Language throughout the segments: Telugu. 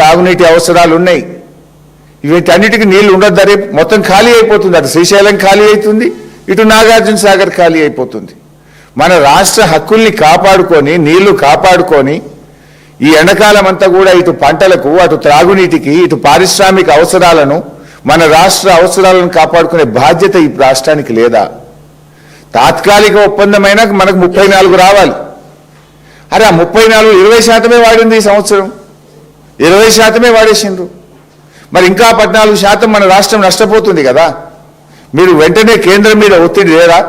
తాగునీటి అవసరాలు ఉన్నాయి. వీటన్నిటికీ నీళ్లు ఉండద్దు, మొత్తం ఖాళీ అయిపోతుంది. అటు శ్రీశైలం ఖాళీ అవుతుంది, ఇటు నాగార్జున సాగర్ ఖాళీ అయిపోతుంది. మన రాష్ట్ర హక్కుల్ని కాపాడుకొని నీళ్లు కాపాడుకొని ఈ ఎండాకాలం అంతా కూడా ఇటు పంటలకు, అటు త్రాగునీటికి, ఇటు పారిశ్రామిక అవసరాలను, మన రాష్ట్ర అవసరాలను కాపాడుకునే బాధ్యత ఈ రాష్ట్రానికి లేదా? తాత్కాలిక ఒప్పందమైన మనకు 34 రావాలి. అరే ఆ 34 20% వాడింది ఈ సంవత్సరం, 20% వాడేసిండ్రు. మరి ఇంకా 14% మన రాష్ట్రం నష్టపోతుంది కదా. మీరు వెంటనే కేంద్రం మీద ఒత్తిడి లేరా?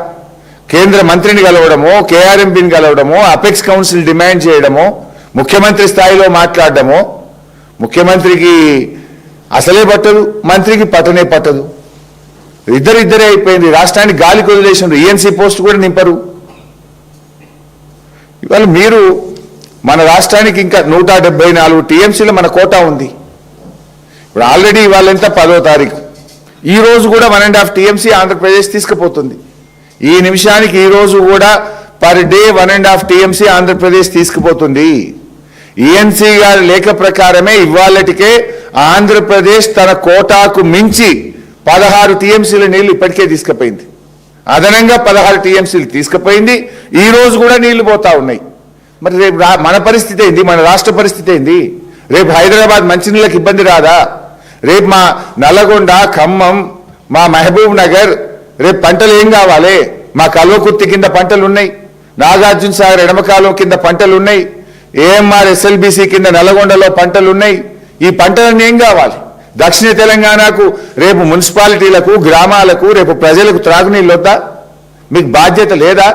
కేంద్ర మంత్రిని కలవడమో, కేఆర్ఎంబీని కలవడమో, అపెక్స్ కౌన్సిల్ డిమాండ్ చేయడమో, ముఖ్యమంత్రి స్థాయిలో మాట్లాడడమో. ముఖ్యమంత్రికి అసలే పట్టదు, మంత్రికి పట్టనే పట్టదు. ఇద్దరే అయిపోయింది. రాష్ట్రానికి గాలికి వదిలేసినారు. ఈఎన్సీ పోస్ట్ కూడా నింపరు. ఇవాళ మీరు మన రాష్ట్రానికి ఇంకా 174 టీఎంసీలో మన కోటా ఉంది. ఇప్పుడు ఆల్రెడీ ఇవాళ ఎంత 10వ తారీఖు, ఈ రోజు కూడా 1.5 టీఎంసీ ఆంధ్రప్రదేశ్ తీసుకుపోతుంది. ఈ నిమిషానికి ఈ రోజు కూడా పర్ డే 1.5 టీఎంసీ ఆంధ్రప్రదేశ్ తీసుకుపోతుంది. ఈఎన్సీ గారి లేఖ ప్రకారమే ఇవాళటికే ఆంధ్రప్రదేశ్ తన కోటాకు మించి 16 టీఎంసీల నీళ్లు ఇప్పటికే తీసుకుపోయింది. అదనంగా 16 టీఎంసీలు తీసుకుపోయింది. ఈ రోజు కూడా నీళ్లు పోతా ఉన్నాయి. మరి రేపు మన పరిస్థితి ఏంది? మన రాష్ట్ర పరిస్థితి ఏంది? రేపు హైదరాబాద్ మంచినీళ్ళకి ఇబ్బంది రాదా? రేపు మా నల్లగొండ, ఖమ్మం, మా మహబూబ్ నగర్ రేపు పంటలు ఏం కావాలి? మా కల్వకుర్తి కింద పంటలు ఉన్నాయి, నాగార్జున సాగర్ ఎడమకాలం కింద పంటలు ఉన్నాయి, ఏఎంఆర్ ఎస్ఎల్బీసీ కింద నల్లగొండలో పంటలు ఉన్నాయి. ఈ పంటలన్నీ ఏం కావాలి? దక్షిణ తెలంగాణకు రేపు మున్సిపాలిటీలకు, గ్రామాలకు, రేపు ప్రజలకు త్రాగునీళ్ళు వద్దా? మీకు బాధ్యత లేదా?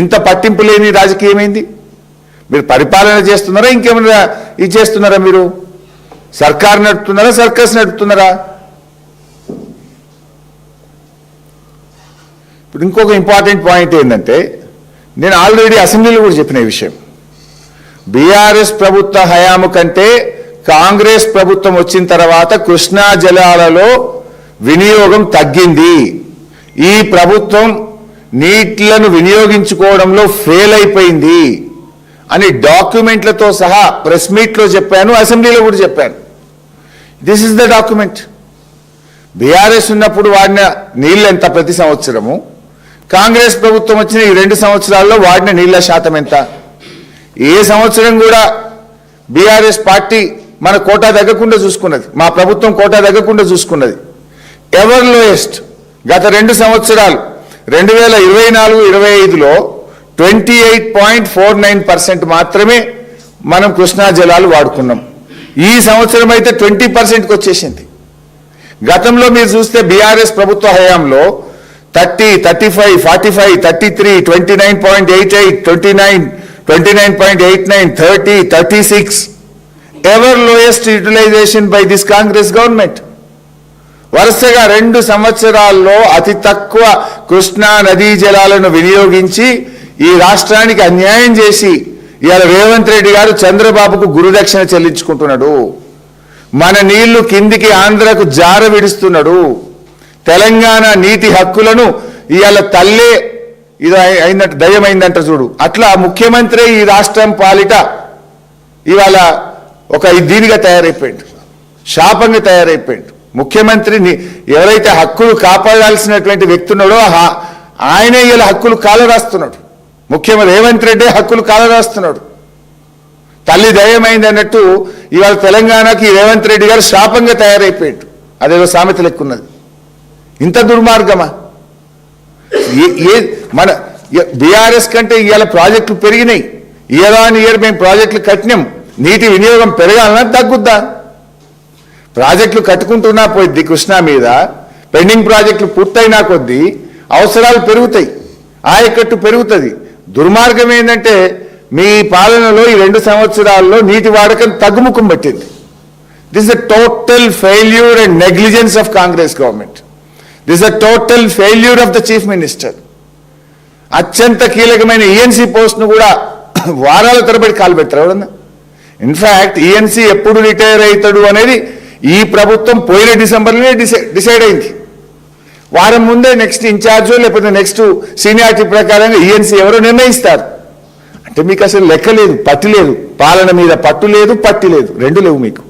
ఇంత పట్టింపు లేని రాజకీయమైంది. మీరు పరిపాలన చేస్తున్నారా, ఇంకేమైనా ఇది చేస్తున్నారా? మీరు సర్కారు నడుపుతున్నారా, సర్కస్ నడుపుతున్నారా? ఇప్పుడు ఇంకొక ఇంపార్టెంట్ పాయింట్ ఏంటంటే, నేను ఆల్రెడీ అసెంబ్లీలో కూడా చెప్పిన విషయం, బీఆర్ఎస్ ప్రభుత్వ హయాము కంటే కాంగ్రెస్ ప్రభుత్వం వచ్చిన తర్వాత కృష్ణా జలాలలో వినియోగం తగ్గింది. ఈ ప్రభుత్వం నీళ్లను వినియోగించుకోవడంలో ఫెయిల్ అయిపోయింది అని డాక్యుమెంట్లతో సహా ప్రెస్ మీట్లో చెప్పాను, అసెంబ్లీలో కూడా చెప్పాను. This is the document. BRS ఉన్నప్పుడు వాడిన నీళ్ళు ఎంత ప్రతి సంవత్సరము, కాంగ్రెస్ ప్రభుత్వం వచ్చిన ఈ 2 సంవత్సరాల్లో వాడిన నీళ్ల శాతం ఎంత? ఏ సంవత్సరం కూడా బీఆర్ఎస్ పార్టీ మన కోటా తగ్గకుండా చూసుకున్నది, మా ప్రభుత్వం కోటా తగ్గకుండా చూసుకున్నది. ఎవర్ లోయెస్ట్ గత 2 సంవత్సరాలు 2024-25లో 28.49% మాత్రమే మనం కృష్ణా జలాలు వాడుకున్నాం. ఈ సంవత్సరం అయితే 20%కి వచ్చేసింది. గతంలో మీరు చూస్తే బీఆర్ఎస్ ప్రభుత్వ హయాంలో 30, 35, 45, 33, 29.88, 29, 29.89, 30, 36 ever lowest utilisation by this Congress government. వరుసగా 2 సంవత్సరాల్లో అతి తక్కువ కృష్ణా నదీ జలాలను వినియోగించి ఈ రాష్ట్రానికి అన్యాయం చేసి ఇవాళ రేవంత్ రెడ్డి గారు చంద్రబాబుకు గురుదక్షిణ చెల్లించుకుంటున్నాడు. మన నీళ్లు కిందికి ఆంధ్రకు జార విడుస్తున్నాడు. తెలంగాణ నీటి హక్కులను ఇవాళ తల్లే ఇది అయిందంట, దయ్యమైందంట చూడు, అట్లా ముఖ్యమంత్రి ఈ రాష్ట్రం పాలిట ఇవాళ ఒక దీనిగా తయారైపోయింది, శాపంగా తయారైపోయింది. ముఖ్యమంత్రిని ఎవరైతే హక్కులు కాపాడాల్సినటువంటి వ్యక్తి ఉన్నాడో ఆయనే ఇలా హక్కులు కాలరాస్తున్నాడు. ముఖ్యమంత్రి రేవంత్ రెడ్డి హక్కులు కాలరాస్తున్నాడు. తల్లి దయ్యమైంది అన్నట్టు ఇవాళ తెలంగాణకి రేవంత్ రెడ్డి గారు శాపంగా తయారైపోయాడు. అదేదో సామెత లెక్కున్నది. ఇంత దుర్మార్గమా? మన బీఆర్ఎస్ కంటే ఇవాళ ప్రాజెక్టులు పెరిగినాయి. ఇయర్ ఆన్ ఇయర్ మేము ప్రాజెక్టులు కట్టినాం. నీటి వినియోగం పెరగాలన్నా తగ్గుద్దా? ప్రాజెక్టులు కట్టుకుంటున్నా పోయిద్ది కృష్ణా మీద, పెండింగ్ ప్రాజెక్టులు పూర్తయినా కొద్దీ అవసరాలు పెరుగుతాయి, ఆయకట్టు పెరుగుతుంది. దుర్మార్గం ఏంటంటే మీ పాలనలో ఈ 2 సంవత్సరాల్లో నీటి వాడకం తగ్గుముఖం పట్టింది. This is a total failure and negligence of Congress government. This is a total failure of the chief minister. అత్యంత కీలకమైన ఈఎన్సీ పోస్ట్ను కూడా వారాల తరబడి కాలు పెట్టారు ఎవరన్నా. ఇన్ఫ్యాక్ట్ ఈఎన్సీ ఎప్పుడు రిటైర్ అవుతాడు అనేది ఈ ప్రభుత్వం పోయిన డిసెంబర్లోనే డిసైడ్ అయింది. వారం ముందే నెక్స్ట్ ఇన్ఛార్జో లేకపోతే నెక్స్ట్ సీనియారిటీ ప్రకారంగా ఈఎన్సీ ఎవరో నిర్ణయిస్తారు. అంటే మీకు అసలు లెక్క లేదు, పట్టు లేదు, పాలన మీద పట్టు లేదు, పట్టి లేదు, 2 లేవు మీకు.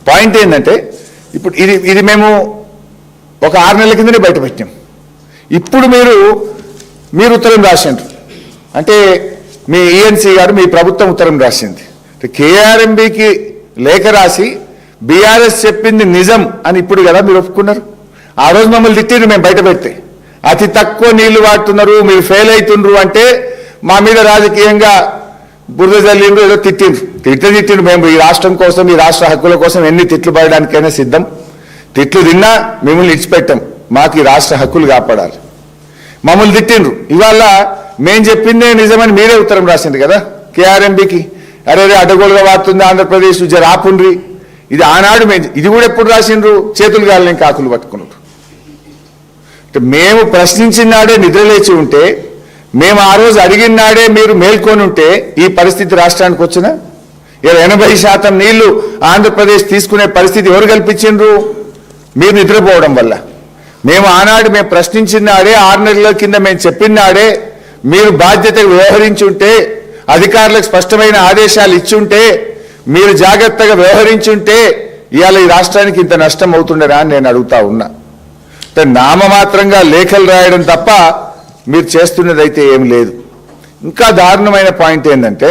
పాయింట్ ఏంటంటే ఇప్పుడు ఇది మేము ఒక 6 నెలల కిందనే బయట పెట్టాం. ఇప్పుడు మీరు ఉత్తరం రాసిండ్రు, అంటే మీ ఈఎన్సీ గారు మీ ప్రభుత్వం ఉత్తరం రాసింది. కేఆర్ఎంబికి లేఖ రాసి బీఆర్ఎస్ చెప్పింది నిజం అని ఇప్పుడు కదా మీరు ఒప్పుకున్నారు. ఆ రోజు మమ్మల్ని తిట్టిండ్రు మేము బయట పెడితే, అతి తక్కువ నీళ్లు వాడుతున్నారు, మీరు ఫెయిల్ అవుతుండ్రు అంటే మా మీద రాజకీయంగా బురద జల్లిండ్రు, ఏదో తిట్టిండ్రు. మేము ఈ రాష్ట్రం కోసం, ఈ రాష్ట్ర హక్కుల కోసం ఎన్ని తిట్లు పడడానికైనా సిద్ధం. తిట్లు తిన్నా మిమ్మల్ని ఇడిచిపెట్టాం, మాకు ఈ రాష్ట్ర హక్కులు కాపాడాలి. మమ్మల్ని తిట్టిండ్రు. ఇవాళ మేం చెప్పిందే నిజమని మీరే ఉత్తరం రాసిండ్రు కదా కేఆర్ఎంబికి. అరే అడ్డగోలుగా వాడుతుంది ఆంధ్రప్రదేశ్, జర ఆపుండ్రి. ఇది ఆనాడు ఇది కూడా ఎప్పుడు రాసిండ్రు, చేతులు గాలని కాకులు పట్టుకున్నారు. మేము ప్రశ్నించిన నాడే నిద్రలేచి ఉంటే, మేము ఆ రోజు అడిగిన నాడే మీరు మేల్కొని ఉంటే ఈ పరిస్థితి రాష్ట్రానికి వచ్చినా? 80% నీళ్లు ఆంధ్రప్రదేశ్ తీసుకునే పరిస్థితి ఎవరు కల్పించిండ్రు? మీరు నిద్రపోవడం వల్ల. మేము ఆనాడు మేము ప్రశ్నించిన నాడే, 6 నెలల కింద మేము చెప్పిన నాడే మీరు బాధ్యతగా వ్యవహరించి ఉంటే, అధికారులకు స్పష్టమైన ఆదేశాలు ఇచ్చుంటే, మీరు జాగ్రత్తగా వ్యవహరించుంటే ఇవాళ ఈ రాష్ట్రానికి ఇంత నష్టం అవుతుండేనా అని నేను అడుగుతా ఉన్నా. నామమాత్రంగా లేఖలు రాయడం తప్ప మీరు చేస్తున్నదైతే ఏం లేదు. ఇంకా దారుణమైన పాయింట్ ఏంటంటే,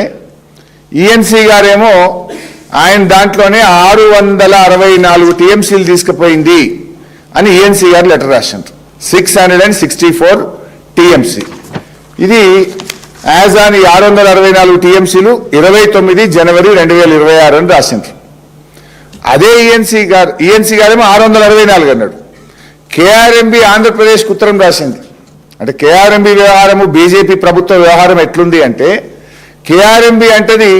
ఈఎన్సీ గారేమో ఆయన దాంట్లోనే 664 టీఎంసీలు తీసుకుపోయింది అని ఈఎన్సీ గారు లెటర్ రాశారు. 664 టీఎంసీ. ఇది యాజ్ ఆన్ 664 టీఎంసీలు 29 జనవరి 2026 అని రాసిండ్రు. అదే ఈఎన్సీ గారేమో 664 అన్నాడు. కేఆర్ఎంబి ఆంధ్రప్రదేశ్కి ఉత్తరం రాసింది. అంటే కేఆర్ఎంబి వ్యవహారము బీజేపీ ప్రభుత్వ వ్యవహారం ఎట్లుంది అంటే, కేఆర్ఎంబి అంటది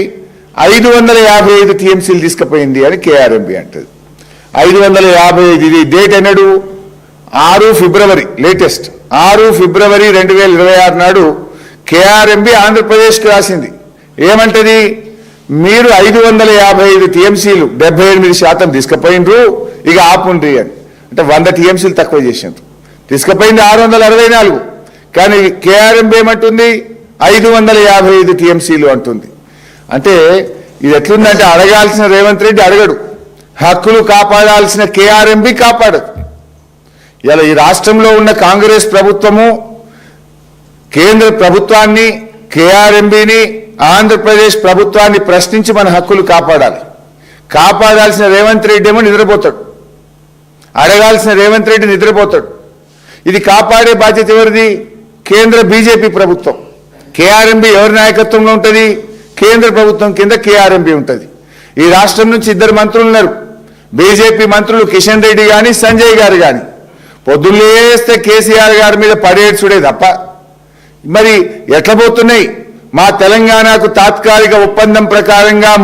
555 టీఎంసీలు తీసుకుపోయింది అని కేఆర్ఎంబి అంటది. 555. ఇది డేట్ ఎన్నడు? 6 ఫిబ్రవరి, లేటెస్ట్ 6 ఫిబ్రవరి 2026 నాడు కేఆర్ఎంబి ఆంధ్రప్రదేశ్కి రాసింది. ఏమంటది? మీరు 555 టీఎంసీలు 78% తీసుకుపోయిండ్రు, ఇక ఆపుండ్రి అని. అంటే 100 టీఎంసీలు తక్కువ చేసిండ్రు. తీసుకుపోయింది 664, కానీ కేఆర్ఎంబి ఏమంటుంది? 555 టీఎంసీలు అంటుంది. అంటే ఇది ఎట్లుందంటే, అడగాల్సిన రేవంత్ రెడ్డి అడగడు, హక్కులు కాపాడాల్సిన కేఆర్ఎంబి కాపాడదు. ఇలా ఈ రాష్ట్రంలో ఉన్న కాంగ్రెస్ ప్రభుత్వము కేంద్ర ప్రభుత్వాన్ని, కేఆర్ఎంబిని, ఆంధ్రప్రదేశ్ ప్రభుత్వాన్ని ప్రశ్నించి మన హక్కులు కాపాడాలి. కాపాడాల్సిన రేవంత్ రెడ్డి ఏమో నిద్రపోతాడు, అడగాల్సిన రేవంత్ రెడ్డి నిద్రపోతాడు. ఇది కాపాడే బాధ్యత ఎవరిది? కేంద్ర బీజేపీ ప్రభుత్వం. కేఆర్ఎంబి ఎవరి నాయకత్వంలో ఉంటుంది? కేంద్ర ప్రభుత్వం కింద కేఆర్ఎంబి ఉంటుంది. ఈ రాష్ట్రం నుంచి 2 మంత్రులు ఉన్నారు, బీజేపీ మంత్రులు, కిషన్ రెడ్డి కానీ సంజయ్ గారు కానీ. పొద్దున్నేస్తే కేసీఆర్ గారి మీద పడేడ్చుడే తప్ప మరి ఎట్లా పోతున్నాయి? మా తెలంగాణకు తాత్కాలిక ఒప్పందం ప్రకారంగా